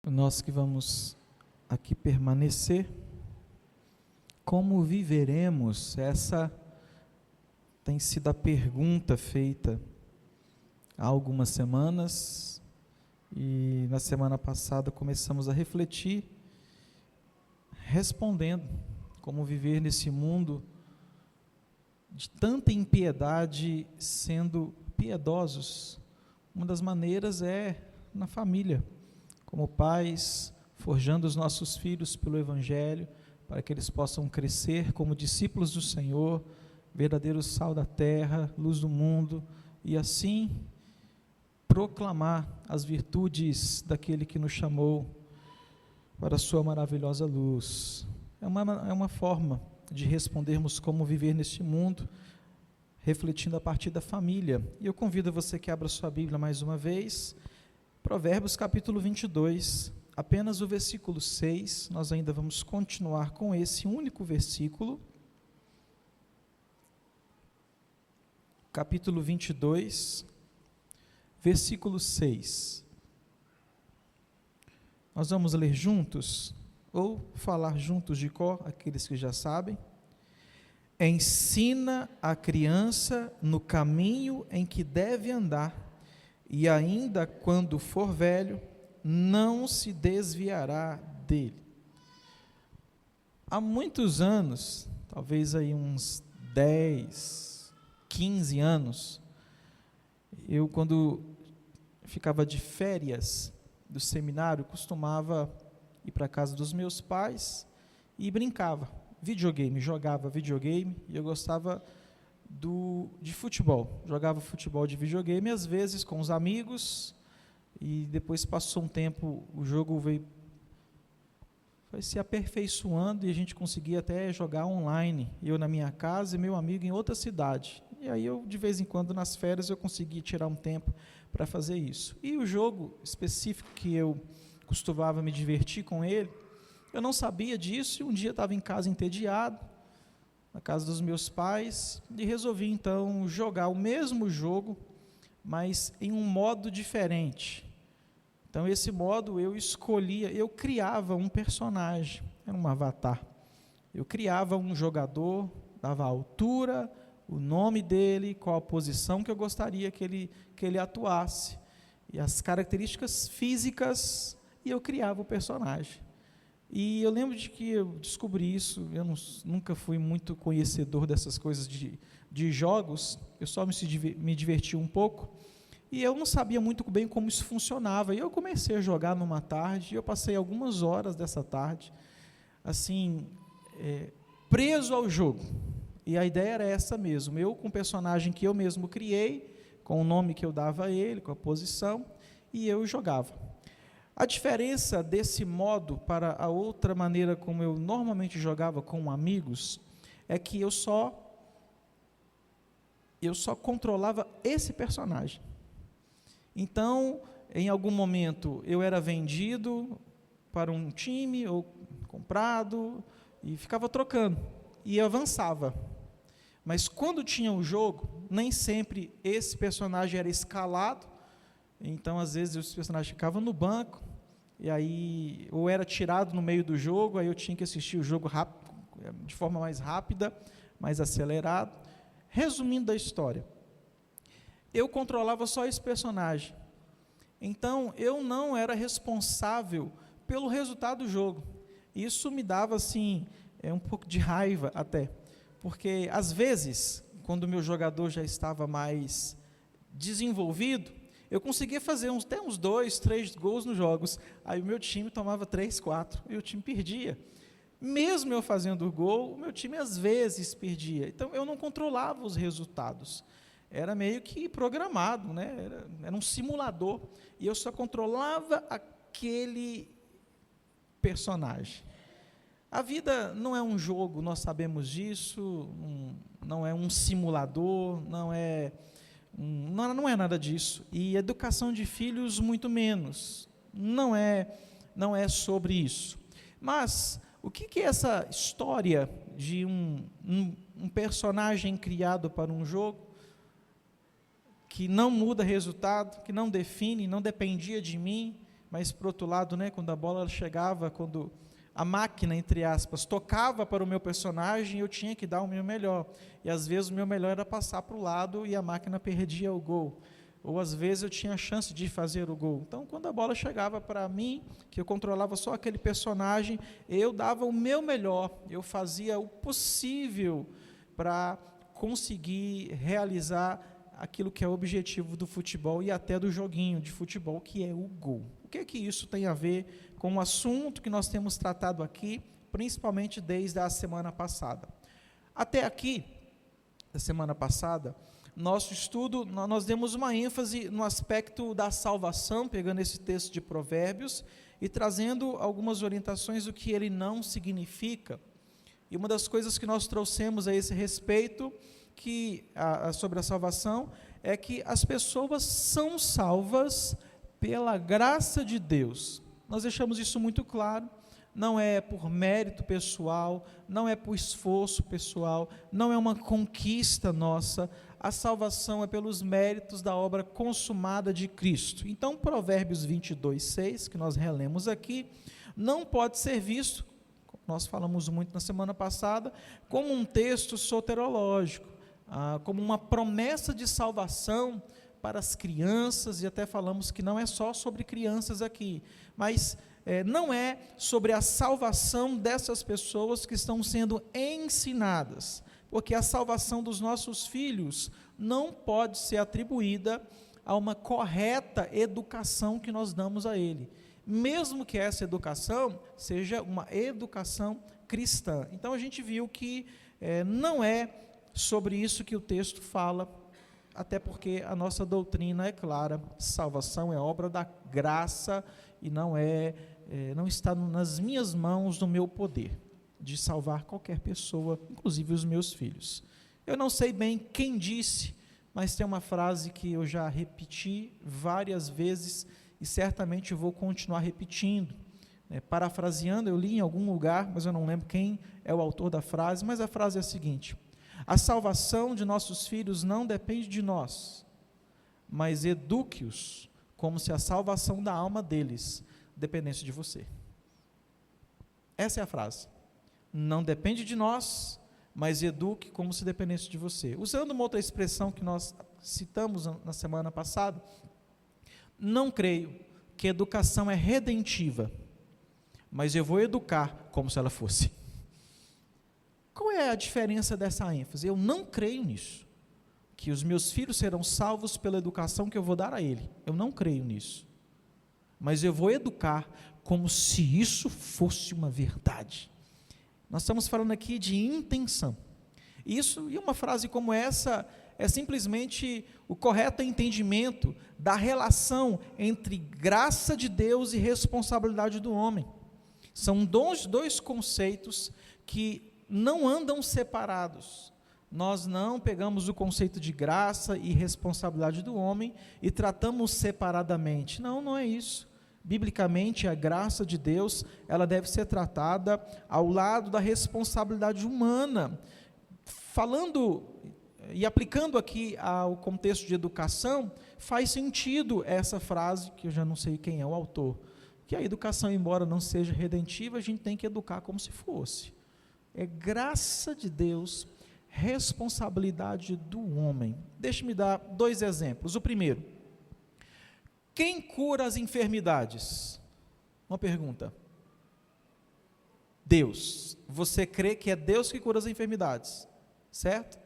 Nós que vamos aqui permanecer, como viveremos? Essa tem sido a pergunta feita há algumas semanas, e na semana passada começamos a refletir, respondendo como viver nesse mundo de tanta impiedade, sendo piedosos. Uma das maneiras é na família, como pais, forjando os nossos filhos pelo Evangelho, para que eles possam crescer como discípulos do Senhor, verdadeiro sal da terra, luz do mundo, e assim proclamar as virtudes daquele que nos chamou para a sua maravilhosa luz. É uma forma de respondermos como viver neste mundo, refletindo a partir da família. E eu convido você que abra sua Bíblia mais uma vez, Provérbios capítulo 22, apenas o versículo 6, nós ainda vamos continuar com esse único versículo. Capítulo 22, versículo 6. Nós vamos ler juntos, ou falar juntos de cor, aqueles que já sabem. Ensina a criança no caminho em que deve andar, e ainda quando for velho, não se desviará dele. Há muitos anos, talvez aí uns 10, 15 anos, eu quando ficava de férias do seminário, costumava ir para a casa dos meus pais e brincava, jogava videogame, e eu gostava de futebol, jogava futebol de videogame, às vezes com os amigos, e depois passou um tempo, o jogo foi se aperfeiçoando, e a gente conseguia até jogar online, eu na minha casa e meu amigo em outra cidade, e aí eu de vez em quando nas férias eu conseguia tirar um tempo para fazer isso, e o jogo específico que eu costumava me divertir com ele, eu não sabia disso, e um dia eu estava em casa entediado, na casa dos meus pais, e resolvi então jogar o mesmo jogo, mas em um modo diferente. Então esse modo eu criava um personagem, era um avatar. Eu criava um jogador, dava a altura, o nome dele, qual a posição que eu gostaria que ele atuasse, e as características físicas, e eu criava o personagem. E eu lembro de que eu descobri isso, eu nunca fui muito conhecedor dessas coisas de jogos, eu só me diverti um pouco, e eu não sabia muito bem como isso funcionava, e eu comecei a jogar numa tarde, e eu passei algumas horas dessa tarde, assim, preso ao jogo, e a ideia era essa mesmo, eu com o personagem que eu mesmo criei, com o nome que eu dava a ele, com a posição, e eu jogava. A diferença desse modo para a outra maneira como eu normalmente jogava com amigos, é que eu só controlava esse personagem. Então, em algum momento, eu era vendido para um time, ou comprado, e ficava trocando, e avançava. Mas quando tinha um jogo, nem sempre esse personagem era escalado, então às vezes os personagens ficavam no banco, e aí, ou era tirado no meio do jogo, aí eu tinha que assistir o jogo de forma mais rápida, mais acelerada. Resumindo a história, eu controlava só esse personagem, então eu não era responsável pelo resultado do jogo. Isso me dava assim, um pouco de raiva até, porque às vezes, quando o meu jogador já estava mais desenvolvido, eu conseguia fazer até uns 2, 3 gols nos jogos, aí o meu time tomava 3, 4, e o time perdia. Mesmo eu fazendo o gol, o meu time às vezes perdia. Então eu não controlava os resultados, era meio que programado, né? Era um simulador, e eu só controlava aquele personagem. A vida não é um jogo, nós sabemos disso, não é um simulador, não é nada disso, e educação de filhos muito menos, não é sobre isso. Mas o que é essa história de um personagem criado para um jogo, que não muda resultado, que não define, não dependia de mim, mas por outro lado, né, quando a bola chegava, quando a máquina, entre aspas, tocava para o meu personagem, eu tinha que dar o meu melhor, e às vezes o meu melhor era passar para o lado e a máquina perdia o gol, ou às vezes eu tinha a chance de fazer o gol. Então, quando a bola chegava para mim, que eu controlava só aquele personagem, eu dava o meu melhor, eu fazia o possível para conseguir realizar aquilo que é o objetivo do futebol e até do joguinho de futebol, que é o gol. O que é que isso tem a ver com o assunto que nós temos tratado aqui, principalmente desde a semana passada? Até aqui, da semana passada, nosso estudo, nós demos uma ênfase no aspecto da salvação, pegando esse texto de Provérbios e trazendo algumas orientações do que ele não significa. E uma das coisas que nós trouxemos a esse respeito, sobre a salvação, é que as pessoas são salvas pela graça de Deus. Nós deixamos isso muito claro. Não é por mérito pessoal, não é por esforço pessoal, não é uma conquista nossa. A salvação é pelos méritos da obra consumada de Cristo. Então, Provérbios 22:6, que nós relemos aqui, não pode ser visto, como nós falamos muito na semana passada, como um texto soterológico, como uma promessa de salvação para as crianças, e até falamos que não é só sobre crianças aqui, mas não é sobre a salvação dessas pessoas que estão sendo ensinadas, porque a salvação dos nossos filhos não pode ser atribuída a uma correta educação que nós damos a ele, mesmo que essa educação seja uma educação cristã. Então a gente viu que não é sobre isso que o texto fala, até porque a nossa doutrina é clara: salvação é obra da graça e não está nas minhas mãos, no meu poder de salvar qualquer pessoa, inclusive os meus filhos. Eu não sei bem quem disse, mas tem uma frase que eu já repeti várias vezes e certamente vou continuar repetindo, parafraseando. Eu li em algum lugar, mas eu não lembro quem é o autor da frase, mas a frase é a seguinte: a salvação de nossos filhos não depende de nós, mas eduque-os como se a salvação da alma deles dependesse de você. Essa é a frase. Não depende de nós, mas eduque como se dependesse de você. Usando uma outra expressão que nós citamos na semana passada, não creio que educação é redentiva, mas eu vou educar como se ela fosse. Qual é a diferença dessa ênfase? Eu não creio nisso, que os meus filhos serão salvos pela educação que eu vou dar a ele. Eu não creio nisso, mas eu vou educar como se isso fosse uma verdade. Nós estamos falando aqui de intenção. Isso, e uma frase como essa é simplesmente o correto entendimento da relação entre graça de Deus e responsabilidade do homem. São dois conceitos que não andam separados. Nós não pegamos o conceito de graça e responsabilidade do homem e tratamos separadamente. Não é isso. Biblicamente, a graça de Deus, ela deve ser tratada ao lado da responsabilidade humana. Falando e aplicando aqui ao contexto de educação, faz sentido essa frase, que eu já não sei quem é o autor, que a educação, embora não seja redentiva, a gente tem que educar como se fosse. É graça de Deus, responsabilidade do homem. Deixe-me dar 2 exemplos. O primeiro: quem cura as enfermidades? Uma pergunta. Deus. Você crê que é Deus que cura as enfermidades, certo?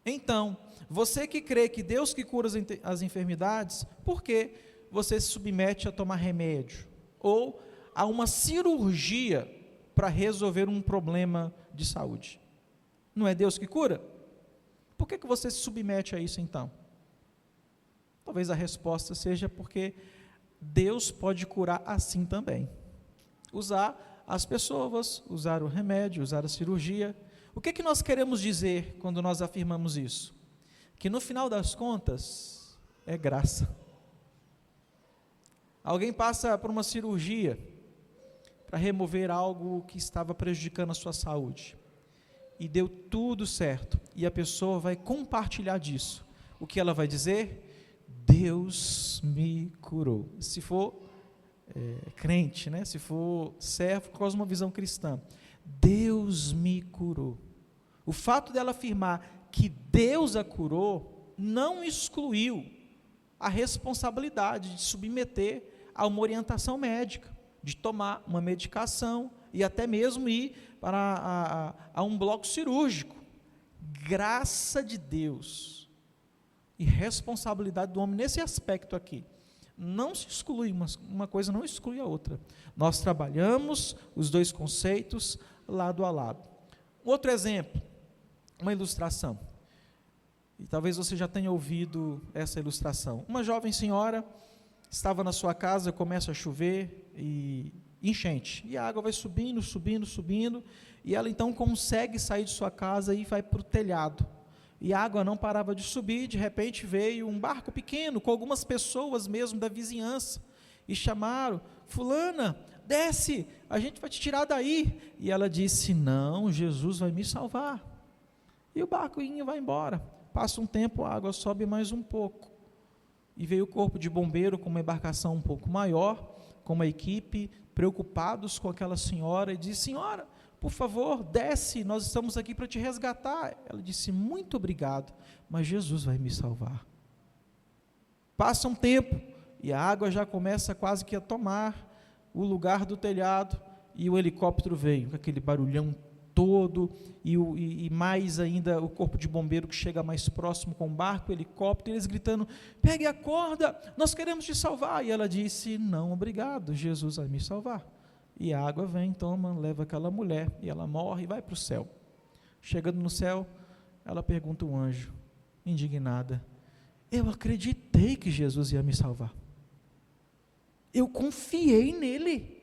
Então, você que crê que Deus que cura as enfermidades, por que você se submete a tomar remédio? Ou a uma cirurgia para resolver um problema de saúde? Não é Deus que cura? Por que você se submete a isso então? Talvez a resposta seja porque Deus pode curar assim também. Usar as pessoas, usar o remédio, usar a cirurgia. O que nós queremos dizer quando nós afirmamos isso? Que no final das contas, é graça. Alguém passa por uma cirurgia para remover algo que estava prejudicando a sua saúde, e deu tudo certo, e a pessoa vai compartilhar disso. O que ela vai dizer? Deus me curou. Se for crente, né? Se for servo, cosmovisão cristã. Deus me curou. O fato dela afirmar que Deus a curou não excluiu a responsabilidade de submeter a uma orientação médica, de tomar uma medicação e até mesmo ir para a um bloco cirúrgico. Graça de Deus e responsabilidade do homem nesse aspecto aqui. Não se exclui, uma coisa não exclui a outra. Nós trabalhamos os dois conceitos lado a lado. Outro exemplo, uma ilustração. E talvez você já tenha ouvido essa ilustração. Uma jovem senhora estava na sua casa, começa a chover e enchente. E a água vai subindo, subindo, subindo. E ela então consegue sair de sua casa e vai para o telhado. E a água não parava de subir, de repente veio um barco pequeno, com algumas pessoas mesmo da vizinhança, e chamaram: fulana, desce, a gente vai te tirar daí. E ela disse: não, Jesus vai me salvar. E o barquinho vai embora. Passa um tempo, a água sobe mais um pouco. E veio o corpo de bombeiro com uma embarcação um pouco maior, com uma equipe, preocupados com aquela senhora, e disse: senhora, por favor, desce, nós estamos aqui para te resgatar. Ela disse: muito obrigado, mas Jesus vai me salvar. Passa um tempo, e a água já começa quase que a tomar o lugar do telhado, e o helicóptero veio, com aquele barulhão todo, e mais ainda o corpo de bombeiro que chega mais próximo com o barco, o helicóptero, eles gritando: pegue a corda, nós queremos te salvar. E ela disse: não, obrigado, Jesus vai me salvar. E a água vem, toma, leva aquela mulher, e ela morre e vai para o céu. Chegando no céu, ela pergunta ao anjo, indignada: eu acreditei que Jesus ia me salvar, eu confiei nele,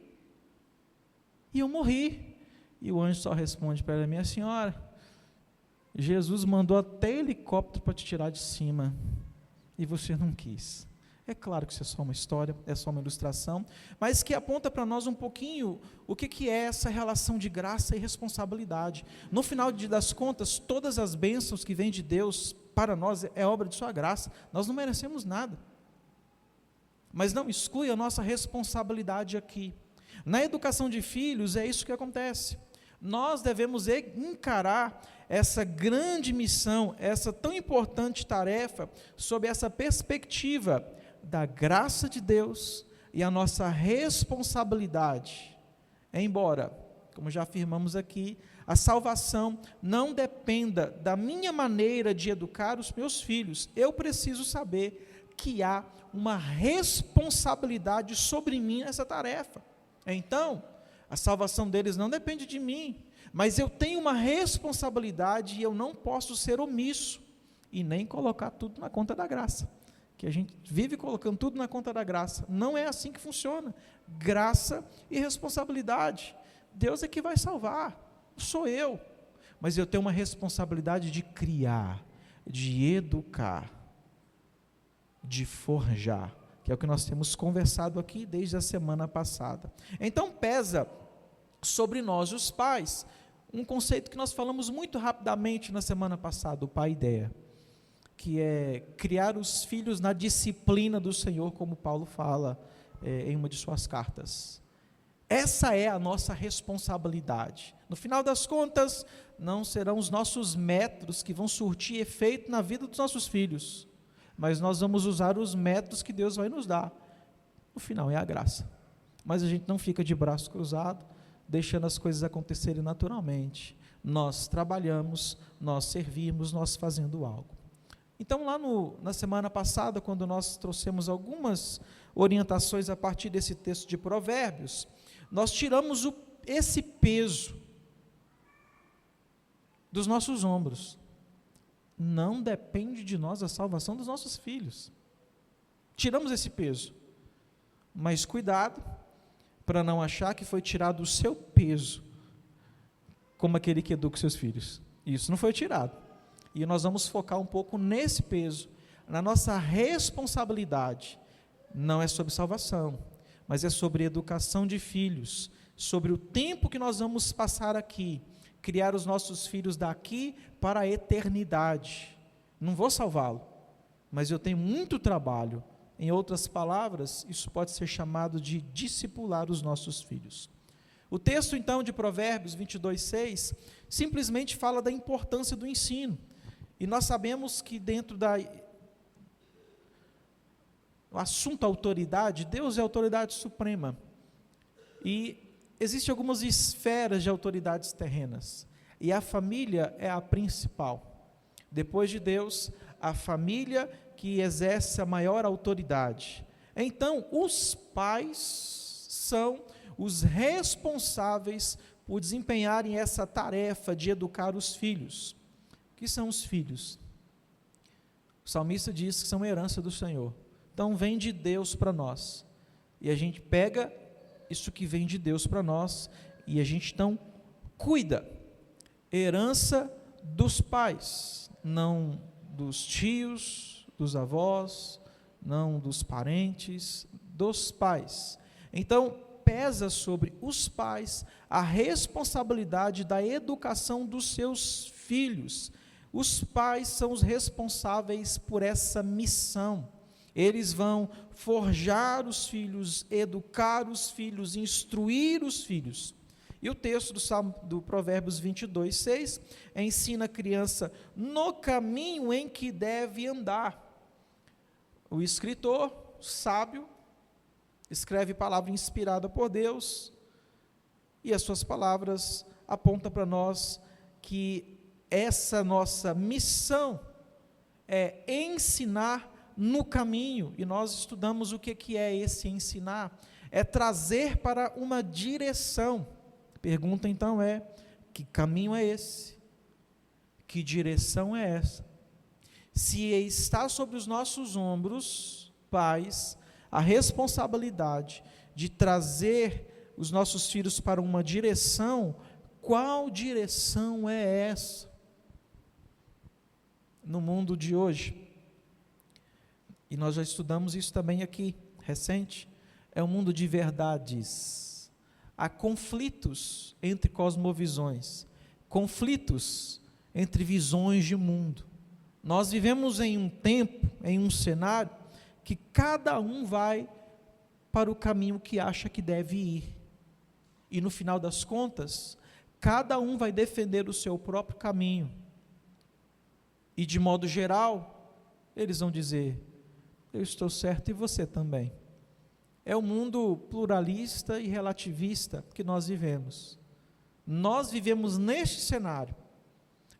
e eu morri. E o anjo só responde para ela: minha senhora, Jesus mandou até helicóptero para te tirar de cima, e você não quis. É claro que isso é só uma história, é só uma ilustração, mas que aponta para nós um pouquinho o que é essa relação de graça e responsabilidade. No final das contas, todas as bênçãos que vêm de Deus para nós é obra de sua graça, nós não merecemos nada, mas não exclui a nossa responsabilidade aqui. Na educação de filhos é isso que acontece. Nós devemos encarar essa grande missão, essa tão importante tarefa, sob essa perspectiva da graça de Deus e a nossa responsabilidade. Embora, como já afirmamos aqui, a salvação não dependa da minha maneira de educar os meus filhos, eu preciso saber que há uma responsabilidade sobre mim nessa tarefa. Então, a salvação deles não depende de mim, mas eu tenho uma responsabilidade e eu não posso ser omisso e nem colocar tudo na conta da graça, que a gente vive colocando tudo na conta da graça. Não é assim que funciona. Graça e responsabilidade. Deus é que vai salvar, sou eu, mas eu tenho uma responsabilidade de criar, de educar, de forjar, que é o que nós temos conversado aqui desde a semana passada. Então pesa sobre nós, os pais, um conceito que nós falamos muito rapidamente na semana passada, o pai-ideia, que é criar os filhos na disciplina do Senhor, como Paulo fala em uma de suas cartas. Essa é a nossa responsabilidade. No final das contas, não serão os nossos métodos que vão surtir efeito na vida dos nossos filhos, mas nós vamos usar os métodos que Deus vai nos dar. No final é a graça. Mas a gente não fica de braço cruzado, deixando as coisas acontecerem naturalmente. Nós trabalhamos, nós servimos, nós fazendo algo. Então, lá na semana passada, quando nós trouxemos algumas orientações a partir desse texto de Provérbios, nós tiramos esse peso dos nossos ombros. Não depende de nós a salvação dos nossos filhos. Tiramos esse peso. Mas cuidado para não achar que foi tirado o seu peso, como aquele que educa os seus filhos. Isso não foi tirado. E nós vamos focar um pouco nesse peso, na nossa responsabilidade. Não é sobre salvação, mas é sobre educação de filhos, sobre o tempo que nós vamos passar aqui, criar os nossos filhos daqui para a eternidade. Não vou salvá-lo, mas eu tenho muito trabalho Em outras palavras, isso pode ser chamado de discipular os nossos filhos. O texto, então, de Provérbios 22:6, simplesmente fala da importância do ensino. E nós sabemos que dentro do assunto autoridade, Deus é a autoridade suprema. E existem algumas esferas de autoridades terrenas. E a família é a principal. Depois de Deus, a família que exerce a maior autoridade. Então, os pais são os responsáveis por desempenharem essa tarefa de educar os filhos. O que são os filhos? O salmista diz que são herança do Senhor. Então, vem de Deus para nós. E a gente pega isso que vem de Deus para nós e a gente, então, cuida. Herança dos pais, não dos tios, dos avós, não dos parentes, dos pais. Então, pesa sobre os pais a responsabilidade da educação dos seus filhos. Os pais são os responsáveis por essa missão. Eles vão forjar os filhos, educar os filhos, instruir os filhos. E o texto do Provérbios 22:6 ensina a criança no caminho em que deve andar. O escritor sábio escreve palavra inspirada por Deus, e as suas palavras apontam para nós que essa nossa missão é ensinar no caminho, e nós estudamos o que é esse ensinar, é trazer para uma direção. A pergunta então é, que caminho é esse? Que direção é essa? Se está sobre os nossos ombros, pais, a responsabilidade de trazer os nossos filhos para uma direção, qual direção é essa? No mundo de hoje, e nós já estudamos isso também aqui, recente, é um mundo de verdades. Há conflitos entre cosmovisões, conflitos entre visões de mundo. Nós vivemos em um tempo, em um cenário, que cada um vai para o caminho que acha que deve ir. E no final das contas, cada um vai defender o seu próprio caminho. E de modo geral, eles vão dizer, eu estou certo e você também. É o mundo pluralista e relativista que nós vivemos. Nós vivemos neste cenário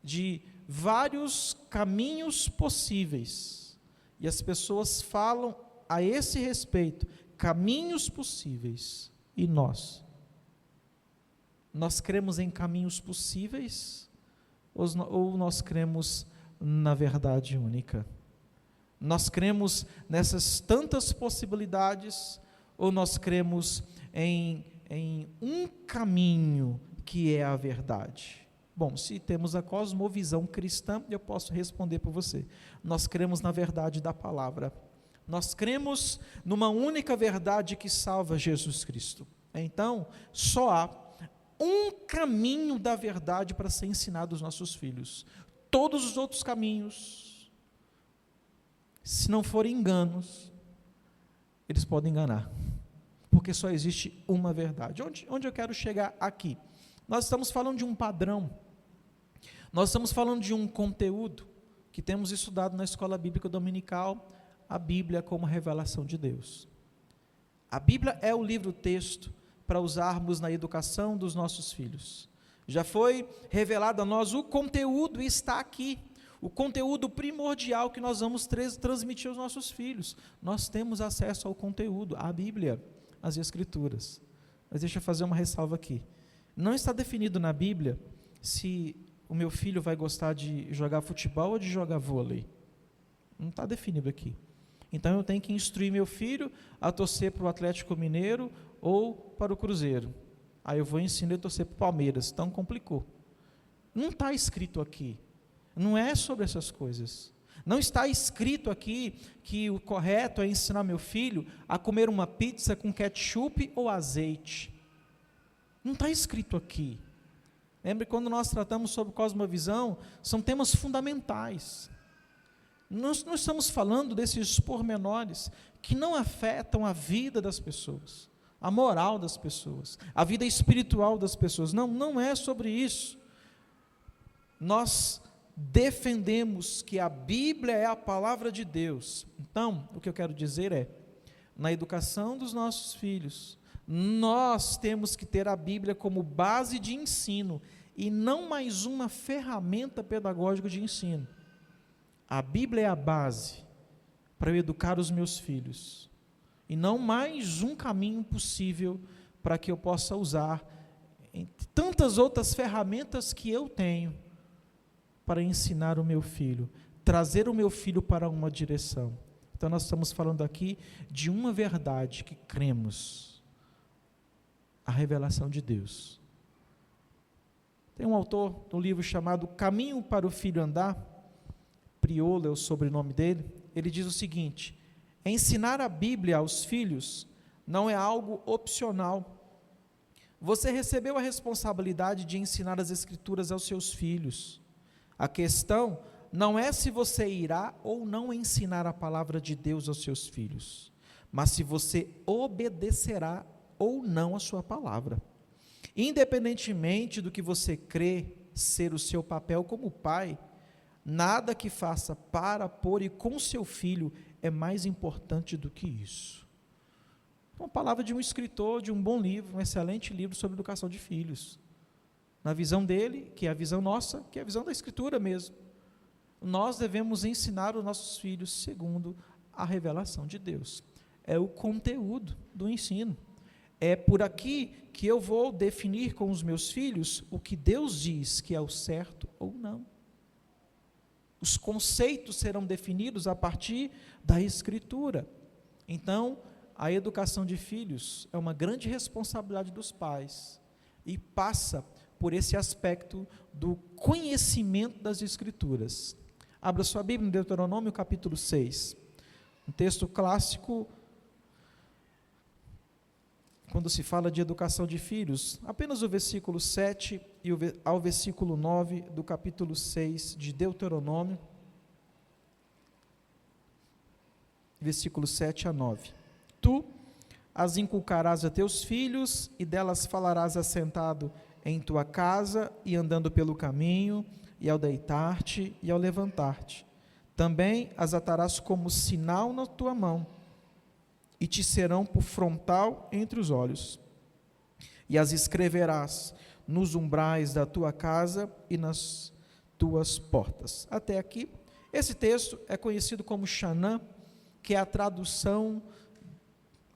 de vários caminhos possíveis. E as pessoas falam a esse respeito, caminhos possíveis. E nós? Nós cremos em caminhos possíveis ou nós cremos na verdade única? Nós cremos nessas tantas possibilidades ou nós cremos em um caminho que é a verdade? Bom, se temos a cosmovisão cristã, eu posso responder por você. Nós cremos na verdade da palavra. Nós cremos numa única verdade que salva, Jesus Cristo. Então, só há um caminho da verdade para ser ensinado aos nossos filhos. Todos os outros caminhos, se não forem enganos, eles podem enganar, porque só existe uma verdade. Onde eu quero chegar aqui? Nós estamos falando de um padrão, nós estamos falando de um conteúdo que temos estudado na escola bíblica dominical, a Bíblia como revelação de Deus. A Bíblia é o livro-texto para usarmos na educação dos nossos filhos. Já foi revelado a nós o conteúdo, está aqui, o conteúdo primordial que nós vamos transmitir aos nossos filhos. Nós temos acesso ao conteúdo, à Bíblia, às Escrituras. Mas deixa eu fazer uma ressalva aqui. Não está definido na Bíblia se o meu filho vai gostar de jogar futebol ou de jogar vôlei. Não está definido aqui. Então eu tenho que instruir meu filho a torcer para o Atlético Mineiro ou para o Cruzeiro. Aí eu vou ensinar ele a torcer para o Palmeiras. Então complicou. Não está escrito aqui. Não é sobre essas coisas. Não está escrito aqui que o correto é ensinar meu filho a comer uma pizza com ketchup ou azeite. Não está escrito aqui. Lembre quando nós tratamos sobre cosmovisão, são temas fundamentais. Nós não estamos falando desses pormenores que não afetam a vida das pessoas, a moral das pessoas, a vida espiritual das pessoas. Não, não é sobre isso. Nós defendemos que a Bíblia é a palavra de Deus. Então, o que eu quero dizer é, na educação dos nossos filhos, nós temos que ter a Bíblia como base de ensino, e não mais uma ferramenta pedagógica de ensino. A Bíblia é a base para eu educar os meus filhos, e não mais um caminho possível para que eu possa usar entre tantas outras ferramentas que eu tenho para ensinar o meu filho, trazer o meu filho para uma direção. Então nós estamos falando aqui de uma verdade que cremos, a revelação de Deus. Tem um autor de um livro chamado Caminho para o Filho Andar, Priolo é o sobrenome dele. Ele diz o seguinte: ensinar a Bíblia aos filhos não é algo opcional. Você recebeu a responsabilidade de ensinar as Escrituras aos seus filhos. A questão não é se você irá ou não ensinar a palavra de Deus aos seus filhos, mas se você obedecerá ou não a sua palavra. Independentemente do que você crê ser o seu papel como pai, nada que faça para, por e com seu filho é mais importante do que isso. Uma palavra de um escritor, de um bom livro, um excelente livro sobre educação de filhos. Na visão dele, que é a visão nossa, que é a visão da Escritura mesmo. Nós devemos ensinar os nossos filhos segundo a revelação de Deus. É o conteúdo do ensino. É por aqui que eu vou definir com os meus filhos o que Deus diz que é o certo ou não. Os conceitos serão definidos a partir da Escritura. Então, a educação de filhos é uma grande responsabilidade dos pais e passa por esse aspecto do conhecimento das Escrituras. Abra sua Bíblia em Deuteronômio capítulo 6, um texto clássico, quando se fala de educação de filhos, apenas o versículo 7 ao versículo 9 do capítulo 6 de Deuteronômio, versículos 7 a 9. Tu as inculcarás a teus filhos, e delas falarás assentado em tua casa, e andando pelo caminho, e ao deitar-te e ao levantar-te. Também as atarás como sinal na tua mão, e te serão por frontal entre os olhos. E as escreverás nos umbrais da tua casa e nas tuas portas. Até aqui, esse texto é conhecido como Xanã, que é a tradução,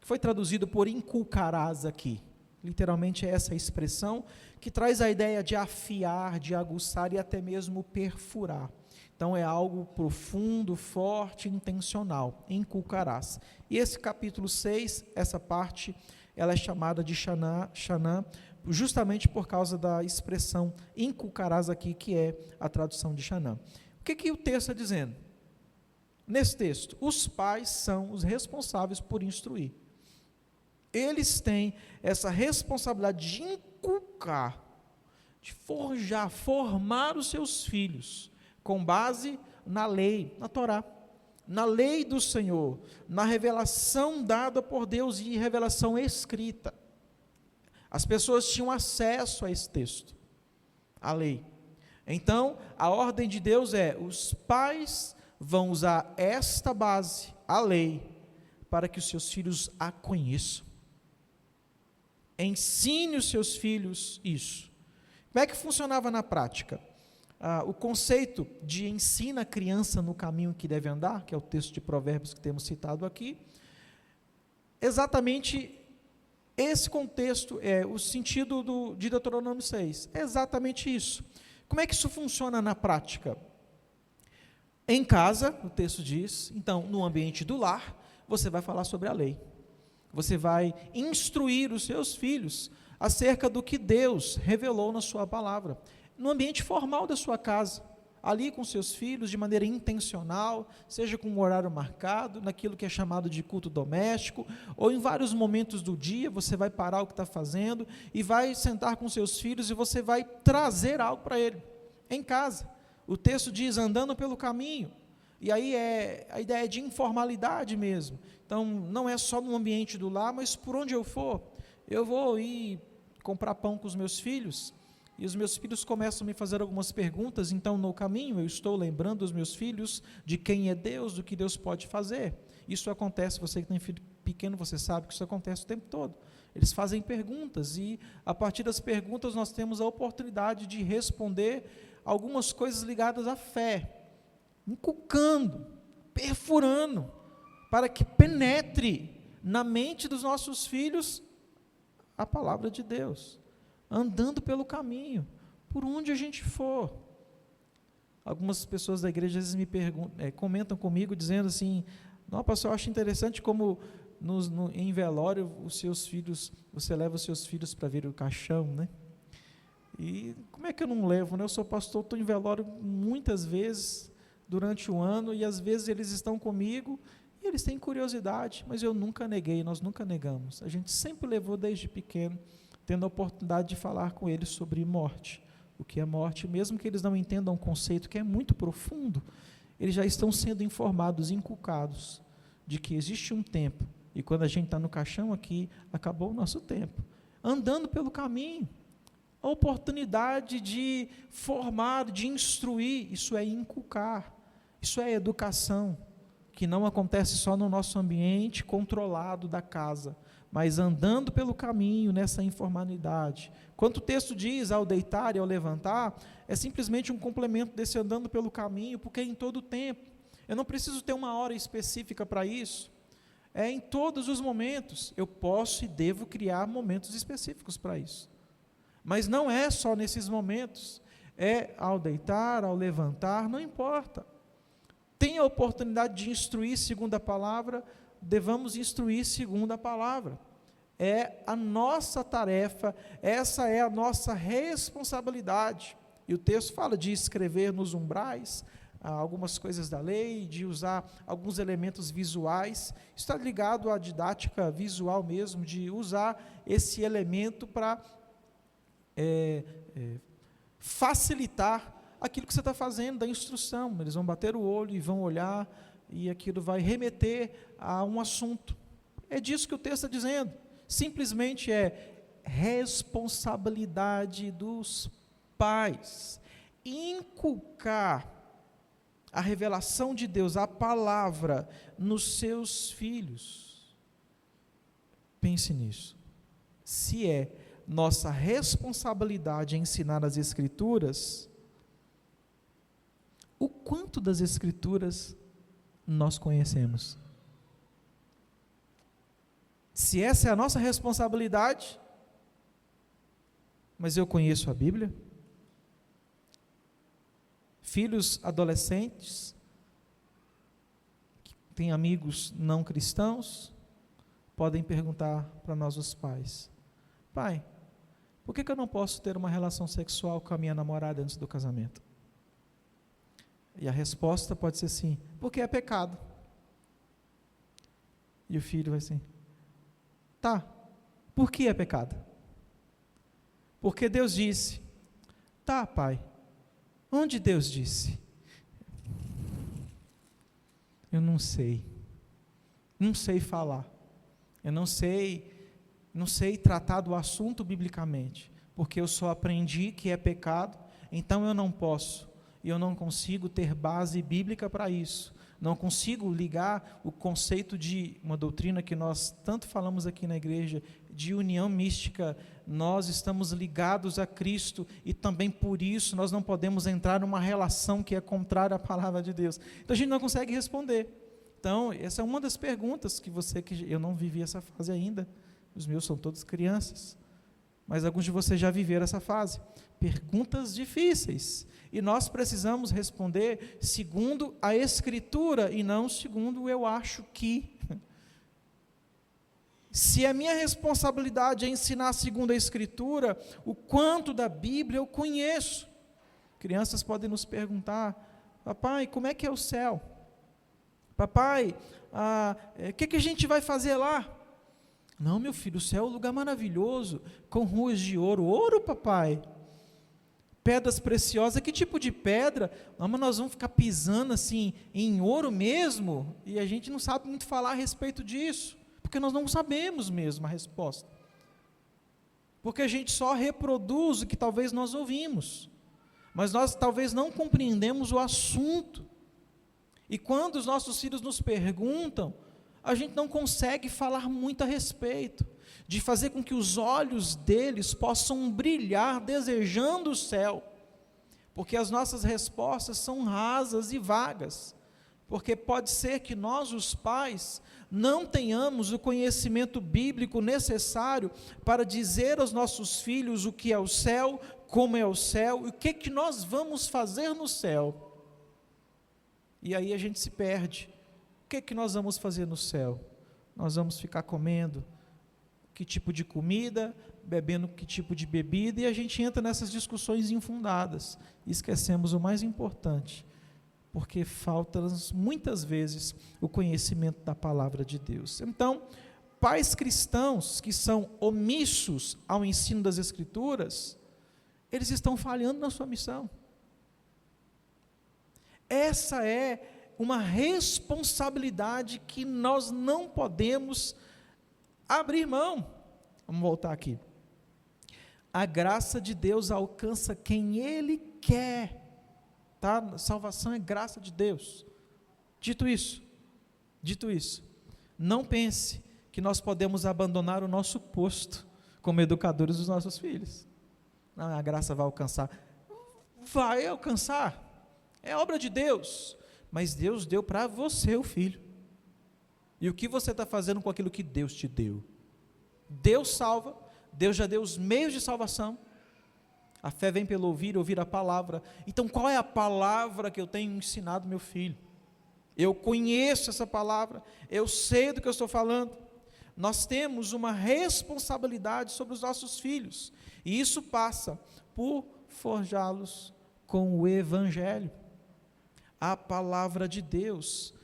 que foi traduzido por inculcarás aqui. Literalmente é essa expressão que traz a ideia de afiar, de aguçar e até mesmo perfurar. Então é algo profundo, forte, intencional, inculcarás. E esse capítulo 6, essa parte, ela é chamada de Xanã, justamente por causa da expressão inculcarás aqui, que é a tradução de Xanã. O que o texto está dizendo? Nesse texto, os pais são os responsáveis por instruir. Eles têm essa responsabilidade de inculcar, de forjar, formar os seus filhos, com base na lei, na Torá, na lei do Senhor, na revelação dada por Deus e revelação escrita. As pessoas tinham acesso a esse texto, a lei. Então, a ordem de Deus é: os pais vão usar esta base, a lei, para que os seus filhos a conheçam. Ensine os seus filhos isso. Como é que funcionava na prática? O conceito de ensina a criança no caminho que deve andar, que é o texto de Provérbios que temos citado aqui, exatamente esse contexto é o sentido de Deuteronômio 6, é exatamente isso. Como é que isso funciona na prática? Em casa, o texto diz, então, no ambiente do lar, você vai falar sobre a lei, você vai instruir os seus filhos acerca do que Deus revelou na sua palavra, no ambiente formal da sua casa, ali com seus filhos, de maneira intencional, seja com um horário marcado, naquilo que é chamado de culto doméstico, ou em vários momentos do dia, você vai parar o que está fazendo, e vai sentar com seus filhos, e você vai trazer algo para ele, em casa. O texto diz, andando pelo caminho, E aí a ideia é de informalidade mesmo. Então, não é só no ambiente do lar, mas por onde eu for. Eu vou ir comprar pão com os meus filhos, e os meus filhos começam a me fazer algumas perguntas, então no caminho eu estou lembrando os meus filhos de quem é Deus, do que Deus pode fazer. Isso acontece, você que tem filho pequeno, você sabe que isso acontece o tempo todo. Eles fazem perguntas, e a partir das perguntas nós temos a oportunidade de responder algumas coisas ligadas à fé, inculcando, perfurando, para que penetre na mente dos nossos filhos a palavra de Deus, andando pelo caminho, por onde a gente for. Algumas pessoas da igreja às vezes me comentam comigo, dizendo assim: não, pastor, eu acho interessante como em velório os seus filhos, você leva os seus filhos para ver o caixão, né? E como é que eu não levo, né? Eu sou pastor, estou em velório muitas vezes durante o ano, e às vezes eles estão comigo e eles têm curiosidade, mas eu nunca neguei, nós nunca negamos. A gente sempre levou desde pequeno, tendo a oportunidade de falar com eles sobre morte, o que é morte, mesmo que eles não entendam um conceito que é muito profundo, eles já estão sendo informados, inculcados, de que existe um tempo, e quando a gente está no caixão aqui, acabou o nosso tempo, andando pelo caminho, a oportunidade de formar, de instruir, isso é inculcar, isso é educação, que não acontece só no nosso ambiente controlado da casa, mas andando pelo caminho nessa informalidade. Quando o texto diz ao deitar e ao levantar, é simplesmente um complemento desse andando pelo caminho, porque é em todo o tempo. Eu não preciso ter uma hora específica para isso. É em todos os momentos. Eu posso e devo criar momentos específicos para isso. Mas não é só nesses momentos. É ao deitar, ao levantar, não importa. Tem a oportunidade de instruir segundo a palavra, devamos instruir segundo a palavra. É a nossa tarefa, essa é a nossa responsabilidade. E o texto fala de escrever nos umbrais algumas coisas da lei, de usar alguns elementos visuais. Está ligado à didática visual mesmo, de usar esse elemento para facilitar aquilo que você está fazendo, da instrução. Eles vão bater o olho e vão olhar, e aquilo vai remeter a um assunto. É disso que o texto está dizendo. Simplesmente é responsabilidade dos pais inculcar a revelação de Deus, a palavra, nos seus filhos. Pense nisso. Se é nossa responsabilidade ensinar as Escrituras, o quanto das Escrituras nós conhecemos? Se essa é a nossa responsabilidade, mas eu conheço a Bíblia? Filhos adolescentes, que têm amigos não cristãos, podem perguntar para nós os pais: pai, por que eu não posso ter uma relação sexual com a minha namorada antes do casamento? E a resposta pode ser assim: porque é pecado. E o filho vai assim: tá, por que é pecado? Porque Deus disse. Tá, pai, onde Deus disse? Eu não sei falar, eu não sei tratar do assunto biblicamente, porque eu só aprendi que é pecado, então eu não posso, e eu não consigo ter base bíblica para isso, não consigo ligar o conceito de uma doutrina que nós tanto falamos aqui na igreja, de união mística. Nós estamos ligados a Cristo, e também por isso nós não podemos entrar numa relação que é contrária à palavra de Deus. Então a gente não consegue responder. Então essa é uma das perguntas que eu não vivi essa fase ainda, os meus são todos crianças, mas alguns de vocês já viveram essa fase. Perguntas difíceis, e nós precisamos responder segundo a Escritura, e não segundo o eu acho que. Se a minha responsabilidade é ensinar segundo a Escritura, o quanto da Bíblia eu conheço? Crianças podem nos perguntar: papai, como é que é o céu? Papai, o que a gente vai fazer lá? Não, meu filho, o céu é um lugar maravilhoso, com ruas de ouro. Ouro, papai? Pedras preciosas, que tipo de pedra? Não, mas nós vamos ficar pisando assim em ouro mesmo? E a gente não sabe muito falar a respeito disso, porque nós não sabemos mesmo a resposta. Porque a gente só reproduz o que talvez nós ouvimos, mas nós talvez não compreendemos o assunto. E quando os nossos filhos nos perguntam, a gente não consegue falar muito a respeito, de fazer com que os olhos deles possam brilhar desejando o céu, porque as nossas respostas são rasas e vagas, porque pode ser que nós, os pais, não tenhamos o conhecimento bíblico necessário para dizer aos nossos filhos o que é o céu, como é o céu, e o que nós vamos fazer no céu. E aí a gente se perde. O que nós vamos fazer no céu? Nós vamos ficar comendo que tipo de comida, bebendo que tipo de bebida, e a gente entra nessas discussões infundadas, e esquecemos o mais importante, porque falta-nos muitas vezes o conhecimento da palavra de Deus. Então, pais cristãos que são omissos ao ensino das Escrituras, eles estão falhando na sua missão. Essa é uma responsabilidade que nós não podemos abrir mão. Vamos voltar aqui. A graça de Deus alcança quem Ele quer, tá? Salvação é graça de Deus. Dito isso, não pense que nós podemos abandonar o nosso posto como educadores dos nossos filhos. Não, a graça vai alcançar. Vai alcançar. É obra de Deus. Mas Deus deu para você o filho. E o que você está fazendo com aquilo que Deus te deu? Deus salva, Deus já deu os meios de salvação. A fé vem pelo ouvir a palavra. Então qual é a palavra que eu tenho ensinado meu filho? Eu conheço essa palavra, eu sei do que eu estou falando. Nós temos uma responsabilidade sobre os nossos filhos, e isso passa por forjá-los com o Evangelho, a palavra de Deus.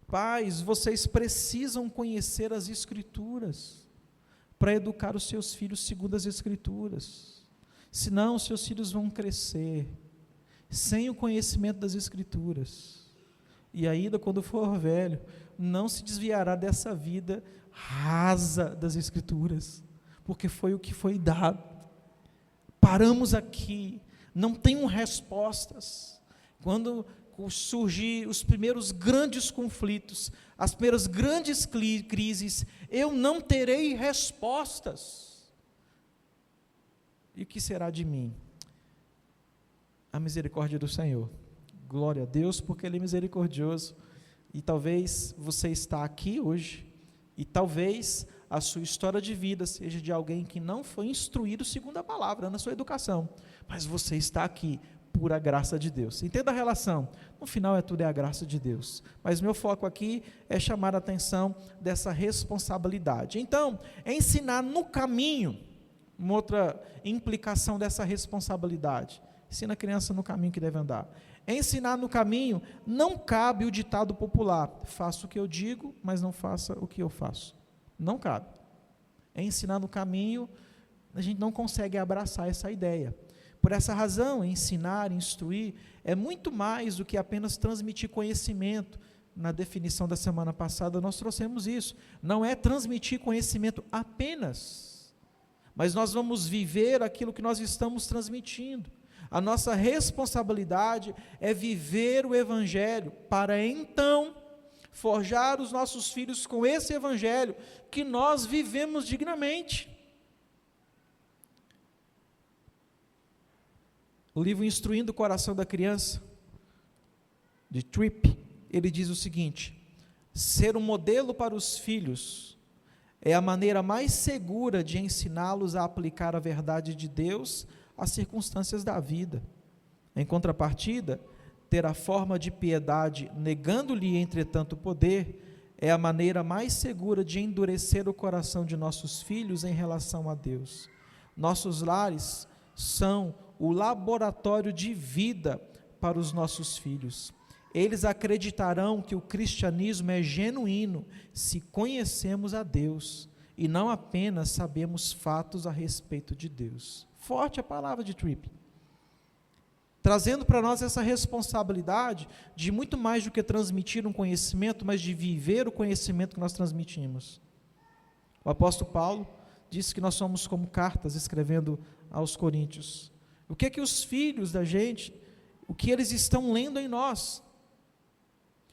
Pais, vocês precisam conhecer as Escrituras, para educar os seus filhos segundo as Escrituras, senão os seus filhos vão crescer, sem o conhecimento das Escrituras, e ainda quando for velho, não se desviará dessa vida rasa das Escrituras, porque foi o que foi dado. Paramos aqui, não tenho respostas. Quando surgir os primeiros grandes conflitos, as primeiras grandes crises, eu não terei respostas. E o que será de mim? A misericórdia do Senhor. Glória a Deus, porque Ele é misericordioso. E talvez você está aqui hoje, e talvez a sua história de vida seja de alguém que não foi instruído segundo a palavra, na sua educação, mas você está aqui por a graça de Deus. Entenda a relação, no final tudo é a graça de Deus, mas meu foco aqui é chamar a atenção dessa responsabilidade. Então, ensinar no caminho, uma outra implicação dessa responsabilidade, ensina a criança no caminho que deve andar. Ensinar no caminho, não cabe o ditado popular, faça o que eu digo, mas não faça o que eu faço. Não cabe. Ensinar no caminho, a gente não consegue abraçar essa ideia. Por essa razão, ensinar, instruir, é muito mais do que apenas transmitir conhecimento. Na definição da semana passada, nós trouxemos isso. Não é transmitir conhecimento apenas, mas nós vamos viver aquilo que nós estamos transmitindo. A nossa responsabilidade é viver o Evangelho, para então forjar os nossos filhos com esse Evangelho, que nós vivemos dignamente. O livro Instruindo o Coração da Criança, de Tripp, ele diz o seguinte: ser um modelo para os filhos é a maneira mais segura de ensiná-los a aplicar a verdade de Deus às circunstâncias da vida. Em contrapartida, ter a forma de piedade, negando-lhe, entretanto, o poder, é a maneira mais segura de endurecer o coração de nossos filhos em relação a Deus. Nossos lares são o laboratório de vida para os nossos filhos. Eles acreditarão que o cristianismo é genuíno se conhecemos a Deus e não apenas sabemos fatos a respeito de Deus. Forte a palavra de Tripp. trazendo para nós essa responsabilidade de muito mais do que transmitir um conhecimento, mas de viver o conhecimento que nós transmitimos. O apóstolo Paulo disse que nós somos como cartas, escrevendo aos Coríntios. O que é que os filhos da gente, o que eles estão lendo em nós?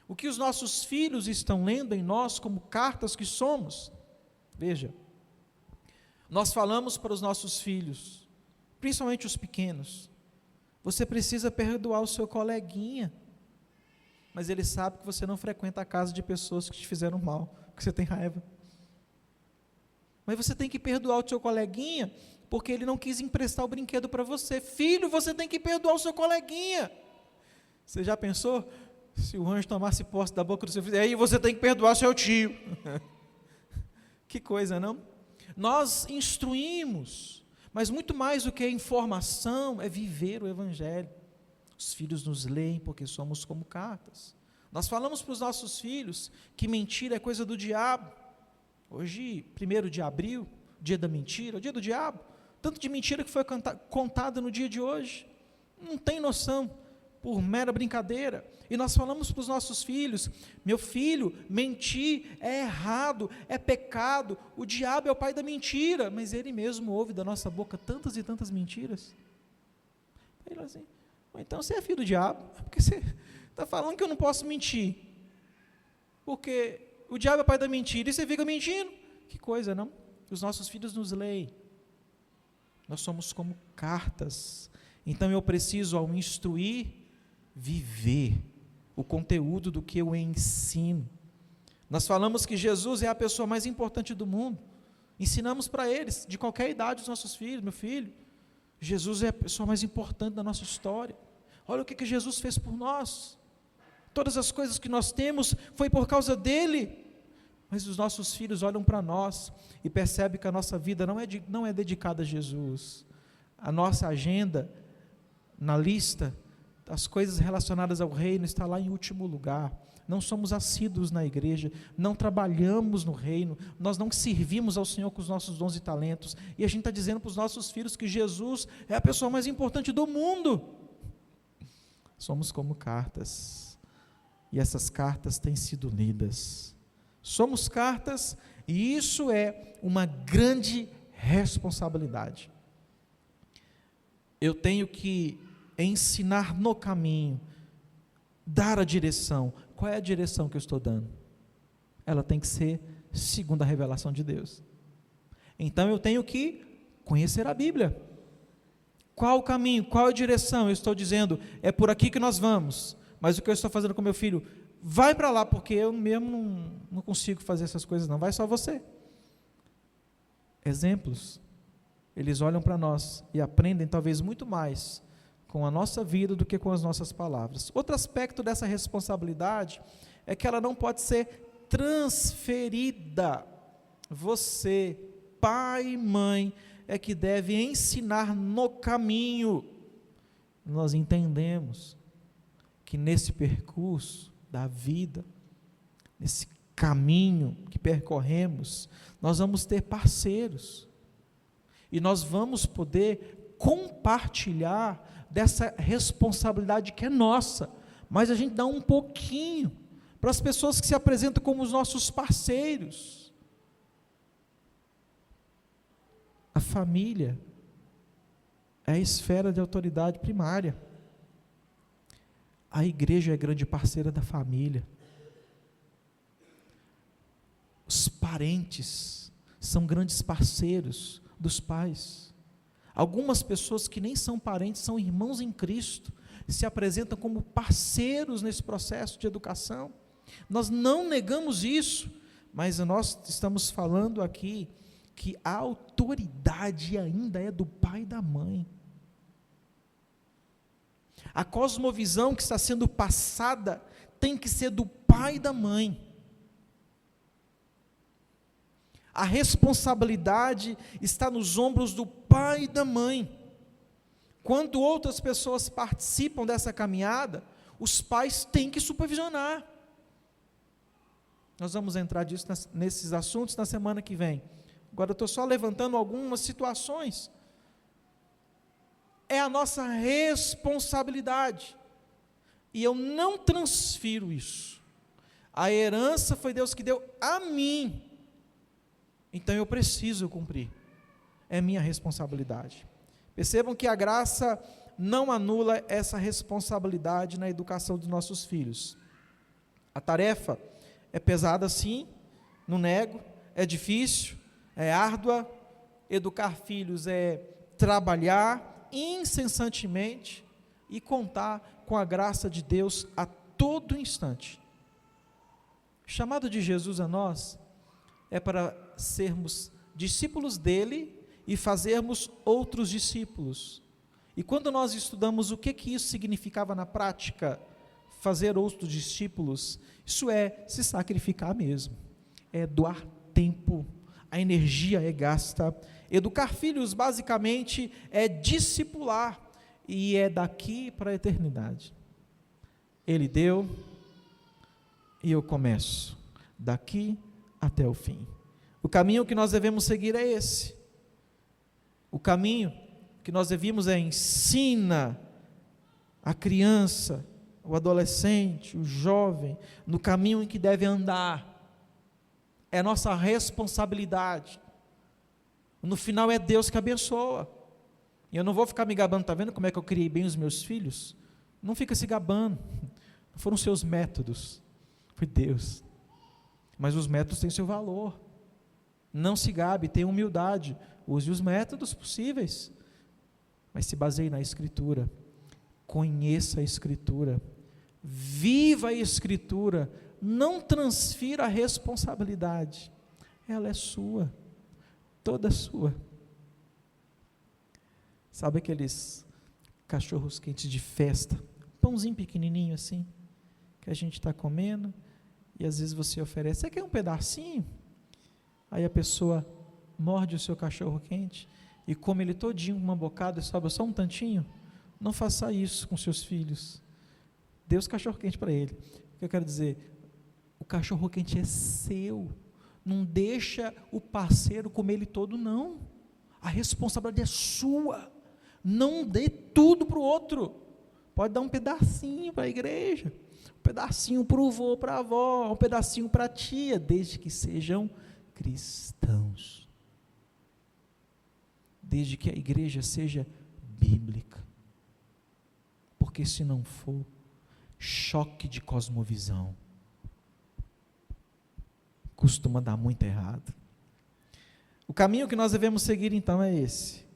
O que os nossos filhos estão lendo em nós como cartas que somos? Veja, nós falamos para os nossos filhos, principalmente os pequenos, você precisa perdoar o seu coleguinha, mas ele sabe que você não frequenta a casa de pessoas que te fizeram mal, que você tem raiva. Mas você tem que perdoar o seu coleguinha, porque ele não quis emprestar o brinquedo para você. Filho, você tem que perdoar o seu coleguinha. Você já pensou? Se o anjo tomasse posse da boca do seu filho, aí você tem que perdoar seu tio. Que coisa, não? Nós instruímos, mas muito mais do que informação, é viver o Evangelho. Os filhos nos leem porque somos como cartas. Nós falamos para os nossos filhos que mentira é coisa do diabo. Hoje, 1º de abril, dia da mentira, o dia do diabo, tanto de mentira que foi contada no dia de hoje, não tem noção, por mera brincadeira. E nós falamos para os nossos filhos, meu filho, mentir é errado, é pecado, o diabo é o pai da mentira, mas ele mesmo ouve da nossa boca tantas e tantas mentiras. Ele assim, então você é filho do diabo, porque você está falando que eu não posso mentir, porque o diabo é o pai da mentira, e você fica mentindo, que coisa, não? Os nossos filhos nos leem, nós somos como cartas, então eu preciso, ao instruir, viver o conteúdo do que eu ensino. Nós falamos que Jesus é a pessoa mais importante do mundo, ensinamos para eles, de qualquer idade, os nossos filhos, meu filho, Jesus é a pessoa mais importante da nossa história, olha o que Jesus fez por nós, todas as coisas que nós temos, foi por causa dele, mas os nossos filhos olham para nós, e percebem que a nossa vida não é dedicada a Jesus, a nossa agenda, na lista, as coisas relacionadas ao reino está lá em último lugar, não somos assíduos na igreja, não trabalhamos no reino, nós não servimos ao Senhor com os nossos dons e talentos, e a gente está dizendo para os nossos filhos que Jesus é a pessoa mais importante do mundo. Somos como cartas, e essas cartas têm sido lidas, somos cartas, e isso é uma grande responsabilidade. Eu tenho que ensinar no caminho, dar a direção. Qual é a direção que eu estou dando? Ela tem que ser segundo a revelação de Deus. Então eu tenho que conhecer a Bíblia. Qual o caminho? Qual a direção? Eu estou dizendo, é por aqui que nós vamos, mas o que eu estou fazendo com meu filho? Vai para lá, porque eu mesmo não consigo fazer essas coisas não, vai só você. Exemplos, eles olham para nós e aprendem talvez muito mais com a nossa vida do que com as nossas palavras. Outro aspecto dessa responsabilidade é que ela não pode ser transferida. Você, pai e mãe, é que deve ensinar no caminho. Nós entendemos que nesse percurso da vida, nesse caminho que percorremos, nós vamos ter parceiros, e nós vamos poder compartilhar dessa responsabilidade que é nossa, mas a gente dá um pouquinho para as pessoas que se apresentam como os nossos parceiros. A família é a esfera de autoridade primária, a igreja é a grande parceira da família, os parentes são grandes parceiros dos pais. Algumas pessoas que nem são parentes, são irmãos em Cristo, se apresentam como parceiros nesse processo de educação. Nós não negamos isso, mas nós estamos falando aqui que a autoridade ainda é do pai e da mãe. A cosmovisão que está sendo passada tem que ser do pai e da mãe. A responsabilidade está nos ombros do pai e da mãe. Quando outras pessoas participam dessa caminhada, os pais têm que supervisionar. Nós vamos entrar nesses assuntos na semana que vem. Agora eu estou só levantando algumas situações. é a nossa responsabilidade. E eu não transfiro isso. A herança foi Deus que deu a mim. Então eu preciso cumprir. É minha responsabilidade. Percebam que a graça não anula essa responsabilidade na educação dos nossos filhos. A tarefa é pesada sim, não nego, é difícil, é árdua. Educar filhos é trabalhar incessantemente e contar com a graça de Deus a todo instante. O chamado de Jesus a nós é para sermos discípulos dele e fazermos outros discípulos. E quando nós estudamos o que isso significava na prática, fazer outros discípulos, isso é se sacrificar mesmo, é doar tempo, a energia é gasta. Educar filhos basicamente é discipular, e é daqui para a eternidade. Ele deu e eu começo, daqui até o fim. O caminho que nós devemos seguir é esse. O caminho que nós devemos ensina a criança, o adolescente, o jovem, no caminho em que deve andar. É nossa responsabilidade. No final é Deus que abençoa. E eu não vou ficar me gabando, está vendo como é que eu criei bem os meus filhos? Não fica se gabando. Não foram seus métodos, foi Deus. Mas os métodos têm seu valor. Não se gabe, tenha humildade. Use os métodos possíveis. Mas se baseie na Escritura. Conheça a Escritura. Viva a Escritura. Não transfira a responsabilidade. Ela é sua. Toda sua. Sabe aqueles cachorros quentes de festa? Pãozinho pequenininho assim, que a gente está comendo, e às vezes você oferece, você quer um pedacinho? Aí a pessoa morde o seu cachorro quente, e come ele todinho, uma bocada, e sobra só um tantinho. Não faça isso com seus filhos. Dê os cachorro quente para ele. O que eu quero dizer? O cachorro quente é seu. Não deixa o parceiro comer ele todo, não. A responsabilidade é sua. Não dê tudo para o outro. Pode dar um pedacinho para a igreja, um pedacinho para o avô, para a avó, um pedacinho para a tia, desde que sejam cristãos. Desde que a igreja seja bíblica. Porque se não for, choque de cosmovisão. Costuma dar muito errado. O caminho que nós devemos seguir então é esse.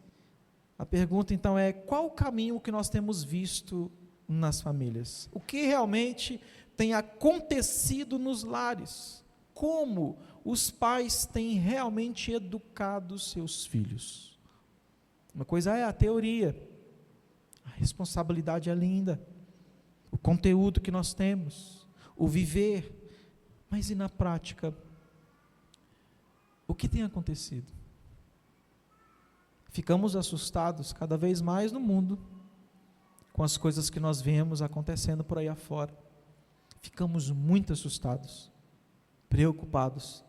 A pergunta então é: qual o caminho que nós temos visto nas famílias? O que realmente tem acontecido nos lares? Como os pais têm realmente educado seus filhos? Uma coisa é a teoria, a responsabilidade é linda, o conteúdo que nós temos, o viver, mas e na prática? O que tem acontecido? Ficamos assustados cada vez mais no mundo, com as coisas que nós vemos acontecendo por aí afora. Ficamos muito assustados, preocupados.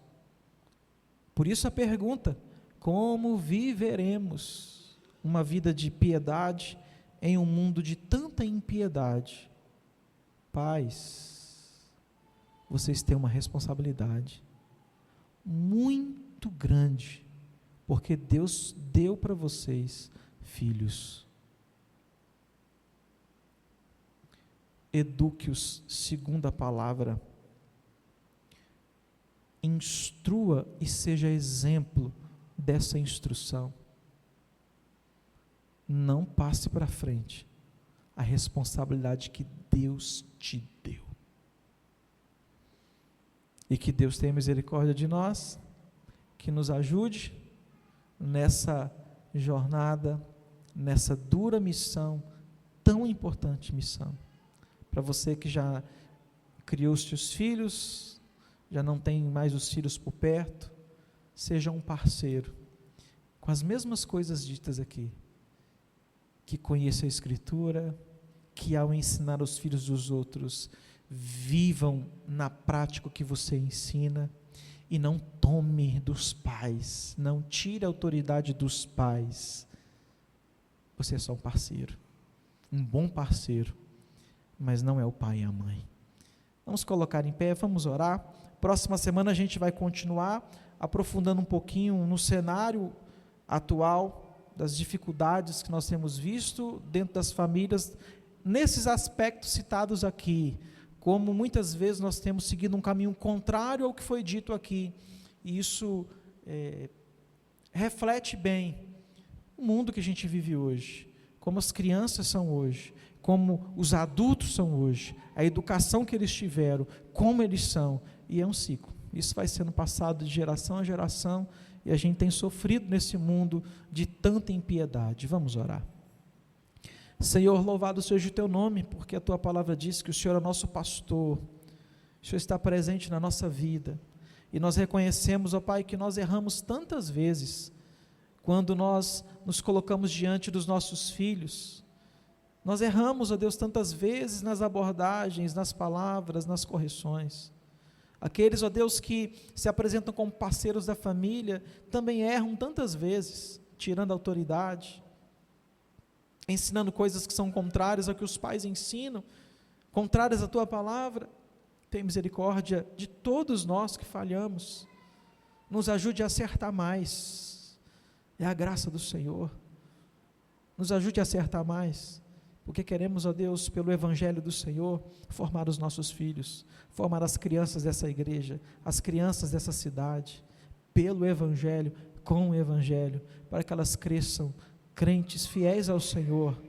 Por isso a pergunta: como viveremos uma vida de piedade em um mundo de tanta impiedade? Pais, vocês têm uma responsabilidade muito grande, porque Deus deu para vocês filhos. Eduque-os segundo a palavra, instrua e seja exemplo dessa instrução. Não passe para frente a responsabilidade que Deus te deu. E que Deus tenha misericórdia de nós, que nos ajude nessa jornada, nessa dura missão, tão importante missão. Para você que já criou os seus filhos, já não tem mais os filhos por perto, seja um parceiro, com as mesmas coisas ditas aqui, que conheça a Escritura, que ao ensinar os filhos dos outros, vivam na prática o que você ensina, e não tome dos pais, não tire a autoridade dos pais, Você é só um parceiro, um bom parceiro, mas não é o pai e a mãe. Vamos colocar em pé, vamos orar. Próxima semana a gente vai continuar aprofundando um pouquinho no cenário atual, das dificuldades que nós temos visto dentro das famílias, nesses aspectos citados aqui, como muitas vezes nós temos seguido um caminho contrário ao que foi dito aqui, e isso reflete bem o mundo que a gente vive hoje, como as crianças são hoje, como os adultos são hoje, a educação que eles tiveram, como eles são, e é um ciclo. Isso vai sendo passado de geração a geração, e a gente tem sofrido nesse mundo de tanta impiedade. Vamos orar. Senhor, louvado seja o teu nome, porque a tua palavra diz que o Senhor é nosso pastor, o Senhor está presente na nossa vida, e nós reconhecemos, ó Pai, que nós erramos tantas vezes, quando nós nos colocamos diante dos nossos filhos. Nós erramos, ó Deus, tantas vezes nas abordagens, nas palavras, nas correções. Aqueles, ó Deus, que se apresentam como parceiros da família, também erram tantas vezes, tirando a autoridade, ensinando coisas que são contrárias ao que os pais ensinam, contrárias à tua palavra. Tem misericórdia de todos nós que falhamos, nos ajude a acertar mais, é a graça do Senhor, nos ajude a acertar mais, porque queremos, ó Deus, pelo Evangelho do Senhor, formar os nossos filhos, formar as crianças dessa igreja, as crianças dessa cidade, pelo Evangelho, com o Evangelho, para que elas cresçam crentes fiéis ao Senhor,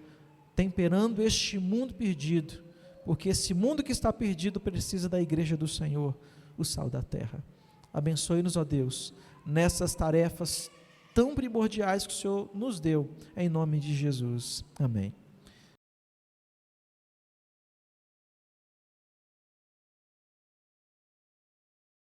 temperando este mundo perdido, porque esse mundo que está perdido precisa da igreja do Senhor, o sal da terra. Abençoe-nos, ó Deus, nessas tarefas tão primordiais que o Senhor nos deu, em nome de Jesus. Amém.